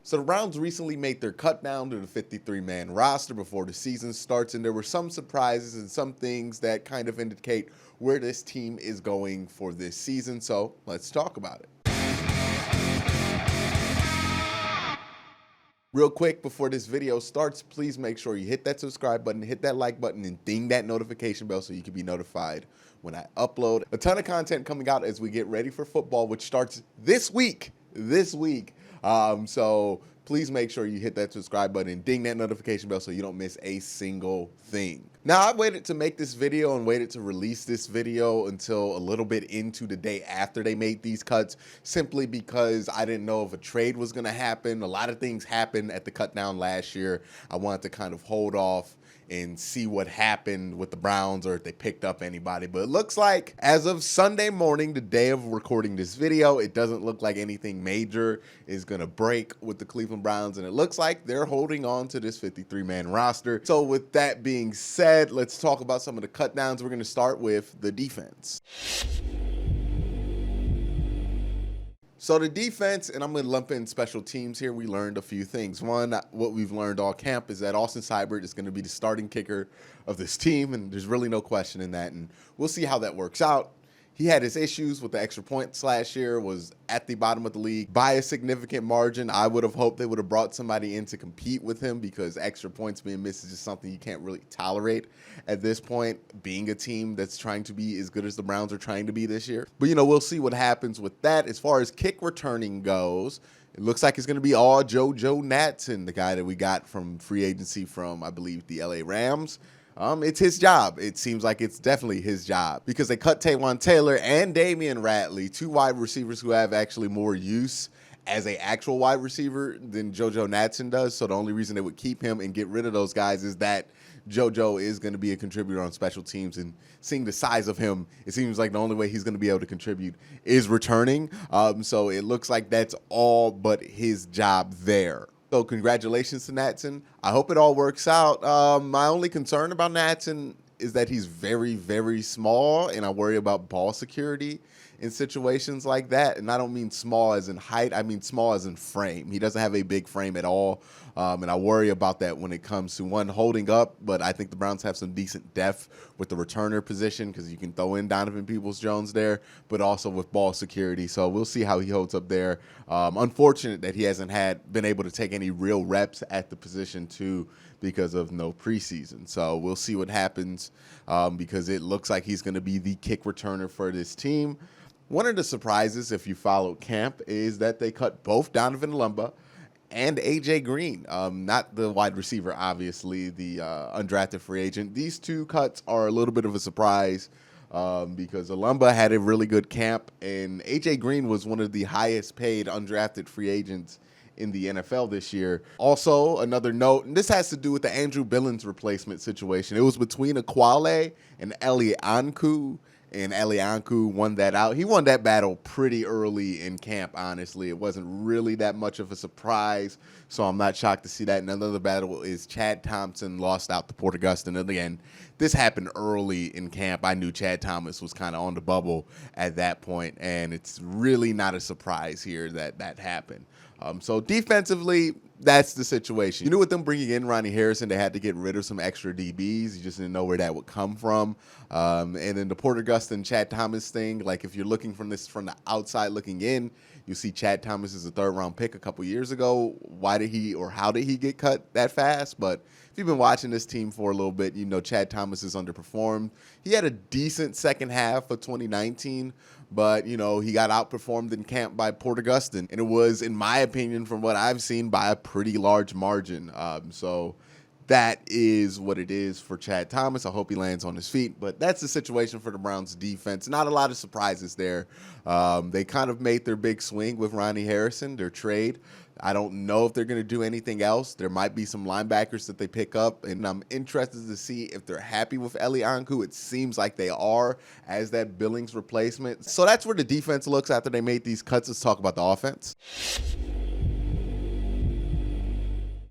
So the Browns recently made their cut down to the 53-man roster before the season starts, and there were some surprises and some things that kind of indicate where this team is going for this season. So let's talk about it. Real quick, before this video starts, please make sure you hit that subscribe button, hit that like button, and ding that notification bell so you can be notified when I upload. A ton of content coming out as we get ready for football, which starts this week. So please make sure you hit that subscribe button and ding that notification bell so you don't miss a single thing. Now, I waited to make this video and waited to release this video until a little bit into the day after they made these cuts, simply because I didn't know if a trade was going to happen. A lot of things happened at the cut down last year. I wanted to kind of hold off and see what happened with the Browns or if they picked up anybody. But it looks like as of Sunday morning, the day of recording this video, it doesn't look like anything major is going to break with the Cleveland Browns. And it looks like they're holding on to this 53-man roster. So with that being said, let's talk about some of the cut downs. We're going to start with the defense. So the defense, and I'm going to lump in special teams here, we learned a few things. One, what we've learned all camp is that Austin Seibert is going to be the starting kicker of this team, and there's really no question in that, and we'll see how that works out. He had his issues with the extra points last year, was at the bottom of the league by a significant margin. I would have hoped they would have brought somebody in to compete with him, because extra points being missed is just something you can't really tolerate at this point, being a team that's trying to be as good as the Browns are trying to be this year. But, we'll see what happens with that. As far as kick returning goes, it looks like it's going to be all JoJo Natson, the guy that we got from free agency from, I believe, the LA Rams. It's his job. It seems like it's definitely his job, because they cut Taywan Taylor and Damian Ratley, two wide receivers who have actually more use as an actual wide receiver than JoJo Natson does. So the only reason they would keep him and get rid of those guys is that JoJo is going to be a contributor on special teams, and seeing the size of him, it seems like the only way he's going to be able to contribute is returning. So it looks like that's all but his job there. So congratulations to Natson. I hope it all works out. My only concern about Natson is that he's very, very small, and I worry about ball security in situations like that. And I don't mean small as in height. I mean small as in frame. He doesn't have a big frame at all. And I worry about that when it comes to, one, holding up. But I think the Browns have some decent depth with the returner position, because you can throw in Donovan Peoples-Jones there, but also with ball security. So we'll see how he holds up there. Unfortunate that he hasn't been able to take any real reps at the position too, because of no preseason. So we'll see what happens, because it looks like he's going to be the kick returner for this team. One of the surprises, if you followed camp, is that they cut both Donovan Lumba and A.J. Green, not the wide receiver, obviously, the undrafted free agent. These two cuts are a little bit of a surprise, because Lumba had a really good camp, and A.J. Green was one of the highest paid undrafted free agents in the NFL this year. Also, another note, and this has to do with the Andrew Billings replacement situation. It was between Aquale and Elianku, and Elianku won that out. He won that battle pretty early in camp, honestly. It wasn't really that much of a surprise, so I'm not shocked to see that. And another battle is Chad Thompson lost out to Porter Gustin. And again, this happened early in camp. I knew Chad Thomas was kind of on the bubble at that point, and it's really not a surprise here that that happened. So defensively, that's the situation. You knew with them bringing in Ronnie Harrison, they had to get rid of some extra DBs. You just didn't know where that would come from. And then the Porter Gustin, Chad Thomas thing, like if you're looking from the outside looking in, you see Chad Thomas is a third-round pick a couple years ago. Why did he, or how did he get cut that fast? But if you've been watching this team for a little bit, you know Chad Thomas has underperformed. He had a decent second half of 2019, but, he got outperformed in camp by Porter Gustin. And it was, in my opinion, from what I've seen, by a pretty large margin. So that is what it is for Chad Thomas. I hope he lands on his feet, but that's the situation for the Browns defense. Not a lot of surprises there. They kind of made their big swing with Ronnie Harrison, their trade. I don't know if they're going to do anything else. There might be some linebackers that they pick up, and I'm interested to see if they're happy with Elianku. It seems like they are, as that Billings replacement. So that's where the defense looks after they made these cuts. Let's talk about the offense.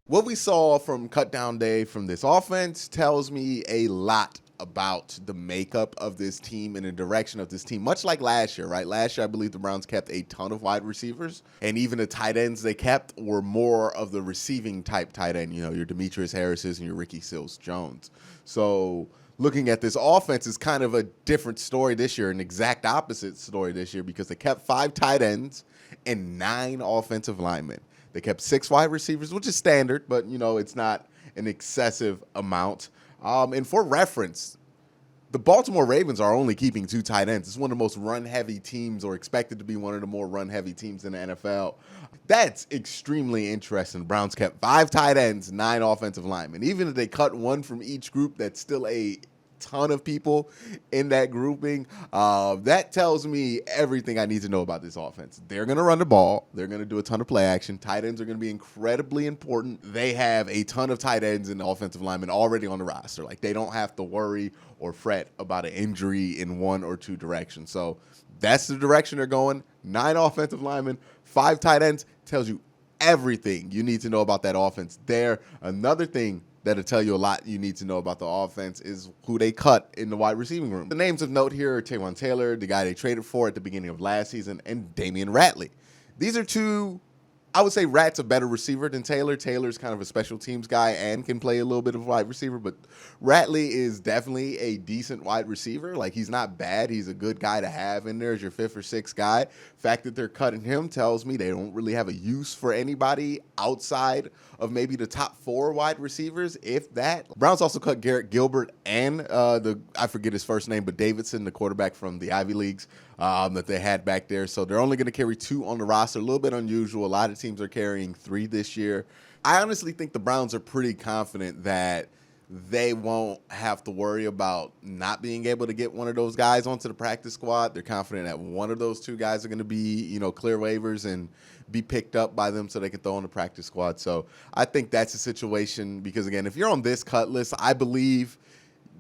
What we saw from cut down day from this offense tells me a lot about the makeup of this team and the direction of this team, much like last year, right? Last year, I believe the Browns kept a ton of wide receivers, and even the tight ends they kept were more of the receiving type tight end, your Demetrius Harris's and your Ricky Seals-Jones. So looking at this offense is kind of a different story this year, an exact opposite story this year, because they kept 5 tight ends and 9 offensive linemen. They kept 6 wide receivers, which is standard, but, it's not an excessive amount. And for reference, the Baltimore Ravens are only keeping 2 tight ends. It's one of the most run-heavy teams, or expected to be one of the more run-heavy teams in the NFL. That's extremely interesting. The Browns kept 5 tight ends, 9 offensive linemen. Even if they cut one from each group, that's still a ton of people in that grouping. That tells me everything I need to know about this offense. They're going to run the ball. They're going to do a ton of play action. Tight ends are going to be incredibly important. They have a ton of tight ends and offensive linemen already on the roster. Like, they don't have to worry or fret about an injury in one or two directions. So that's the direction they're going. 9 offensive linemen, 5 tight ends. Tells you everything you need to know about that offense there. Another thing that'll tell you a lot you need to know about the offense is who they cut in the wide receiving room. The names of note here are Taywan Taylor, the guy they traded for at the beginning of last season, and Damian Ratley. These are 2, I would say Rat's a better receiver than Taylor. Taylor's kind of a special teams guy and can play a little bit of wide receiver, but Ratley is definitely a decent wide receiver. Like, he's not bad. He's a good guy to have in there as your 5th or 6th guy. Fact that they're cutting him tells me they don't really have a use for anybody outside of maybe the top 4 wide receivers, if that. Browns also cut Garrett Gilbert and I forget his first name, but Davidson, the quarterback from the Ivy Leagues that they had back there. So they're only going to carry 2 on the roster. A little bit unusual. A lot of teams are carrying 3 this year. I honestly think the Browns are pretty confident that they won't have to worry about not being able to get one of those guys onto the practice squad. They're confident that one of those 2 guys are going to be, clear waivers and be picked up by them so they can throw on the practice squad. So I think that's a situation because, again, if you're on this cut list, I believe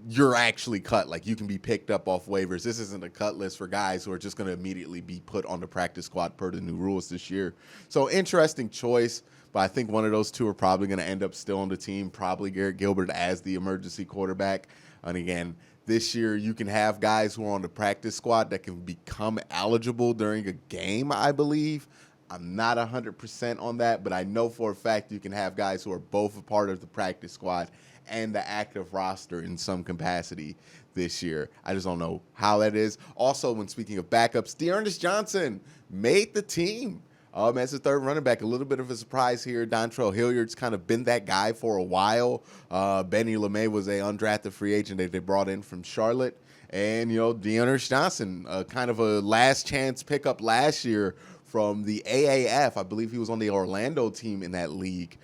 you're actually cut. Like, you can be picked up off waivers. This isn't a cut list for guys who are just going to immediately be put on the practice squad per the new rules this year. So interesting choice, but I think one of those 2 are probably going to end up still on the team, probably Garrett Gilbert as the emergency quarterback. And again, this year you can have guys who are on the practice squad that can become eligible during a game, I believe. I'm not 100% on that, but I know for a fact you can have guys who are both a part of the practice squad and the active roster in some capacity this year. I just don't know how that is. Also, when speaking of backups, Dearness Johnson made the team as the 3rd running back. A little bit of a surprise here. Dontrell Hilliard's kind of been that guy for a while. Benny LeMay was a undrafted free agent that they brought in from Charlotte. And, Dearness Johnson, kind of a last chance pickup last year from the AAF. I believe he was on the Orlando team in that league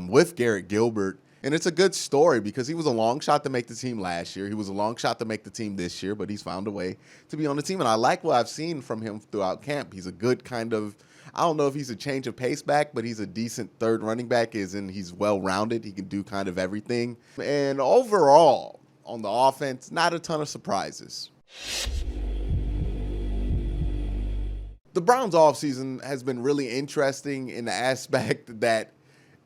with Garrett Gilbert. And it's a good story because he was a long shot to make the team last year. He was a long shot to make the team this year, but he's found a way to be on the team. And I like what I've seen from him throughout camp. He's a good kind of, I don't know if he's a change of pace back, but he's a decent 3rd running back, as in he's well-rounded. He can do kind of everything. And overall, on the offense, not a ton of surprises. The Browns offseason has been really interesting in the aspect that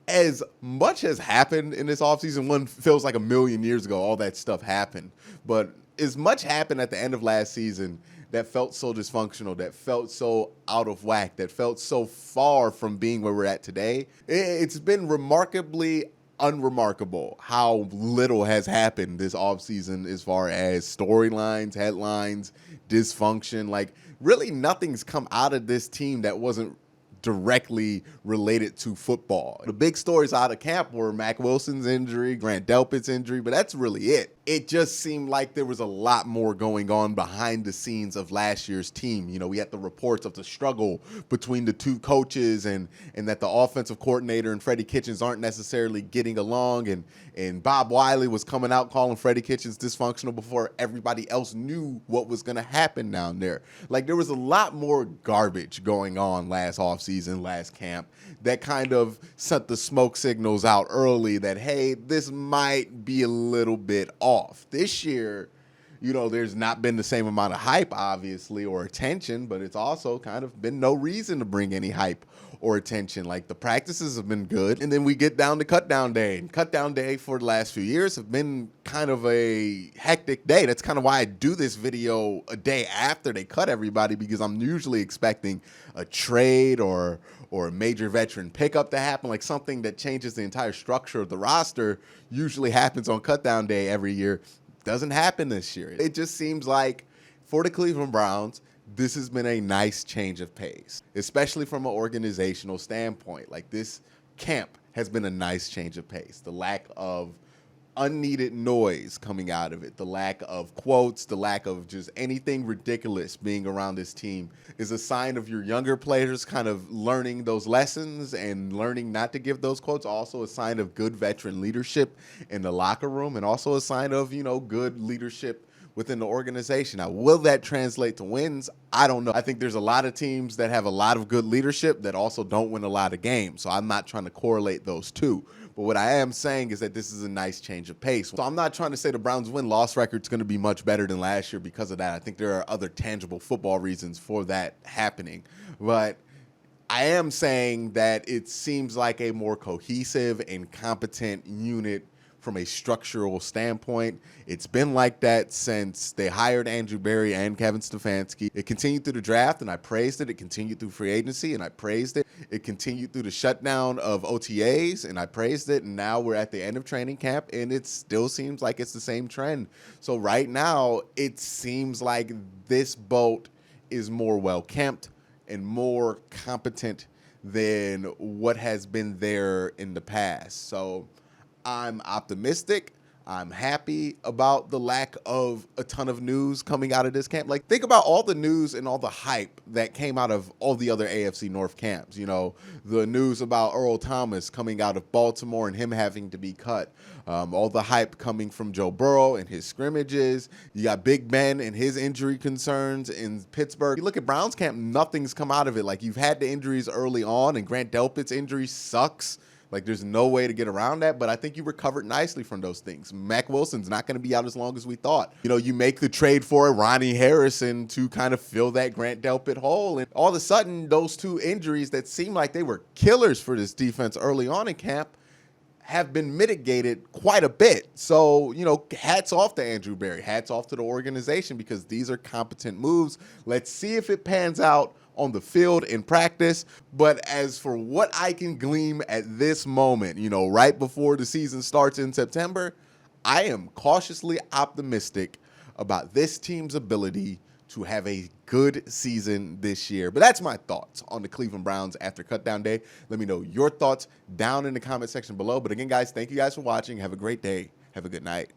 as much has happened in this offseason, one feels like a million years ago, all that stuff happened. But as much happened at the end of last season that felt so dysfunctional, that felt so out of whack, that felt so far from being where we're at today. It's been remarkably unremarkable how little has happened this offseason as far as storylines, headlines, dysfunction. Like, really nothing's come out of this team that wasn't directly related to football. The big stories out of camp were Mack Wilson's injury, Grant Delpit's injury, but that's really it. It just seemed like there was a lot more going on behind the scenes of last year's team. We had the reports of the struggle between the 2 coaches and that the offensive coordinator and Freddie Kitchens aren't necessarily getting along. And Bob Wiley was coming out calling Freddie Kitchens dysfunctional before everybody else knew what was going to happen down there. Like, there was a lot more garbage going on last offseason, last camp, that kind of sent the smoke signals out early that, hey, this might be a little bit off. This year, there's not been the same amount of hype, obviously, or attention, but it's also kind of been no reason to bring any hype or attention. Like, the practices have been good, and then we get down to cut down day. And cut down day for the last few years have been kind of a hectic day. That's kind of why I do this video a day after they cut everybody, because I'm usually expecting a trade or a major veteran pickup to happen, like something that changes the entire structure of the roster. Usually happens on cut down day every year. Doesn't happen this year. It just seems like for the Cleveland Browns, this has been a nice change of pace, especially from an organizational standpoint. Like, this camp has been a nice change of pace. The lack of unneeded noise coming out of it, the lack of quotes, the lack of just anything ridiculous being around this team is a sign of your younger players kind of learning those lessons and learning not to give those quotes. Also a sign of good veteran leadership in the locker room, and also a sign of, good leadership within the organization. Now, will that translate to wins? I don't know. I think there's a lot of teams that have a lot of good leadership that also don't win a lot of games. So I'm not trying to correlate those two. But what I am saying is that this is a nice change of pace. So I'm not trying to say the Browns' win-loss record is going to be much better than last year because of that. I think there are other tangible football reasons for that happening. But I am saying that it seems like a more cohesive and competent unit from a structural standpoint. It's been like that since they hired Andrew Berry and Kevin Stefanski. It continued through the draft, and I praised it. It continued through free agency, and I praised it. It continued through the shutdown of OTAs, and I praised it. And now we're at the end of training camp, and it still seems like it's the same trend. So right now, it seems like this boat is more well-kept and more competent than what has been there in the past. So I'm optimistic. I'm happy about the lack of a ton of news coming out of this camp. Like, think about all the news and all the hype that came out of all the other AFC North camps. The news about Earl Thomas coming out of Baltimore and him having to be cut. All the hype coming from Joe Burrow and his scrimmages. You got Big Ben and his injury concerns in Pittsburgh. You look at Browns camp, nothing's come out of it. Like, you've had the injuries early on, and Grant Delpit's injury sucks. Like, there's no way to get around that, but I think you recovered nicely from those things. Mac Wilson's not going to be out as long as we thought. You make the trade for Ronnie Harrison to kind of fill that Grant Delpit hole, and all of a sudden, those two injuries that seemed like they were killers for this defense early on in camp have been mitigated quite a bit. So, hats off to Andrew Berry. Hats off to the organization, because these are competent moves. Let's see if it pans out on the field in practice. But as for what I can glean at this moment, right before the season starts in September, I am cautiously optimistic about this team's ability to have a good season this year. But that's my thoughts on the Cleveland Browns after cutdown day. Let me know your thoughts down in the comment section below. But again, guys, thank you guys for watching. Have a great day. Have a good night.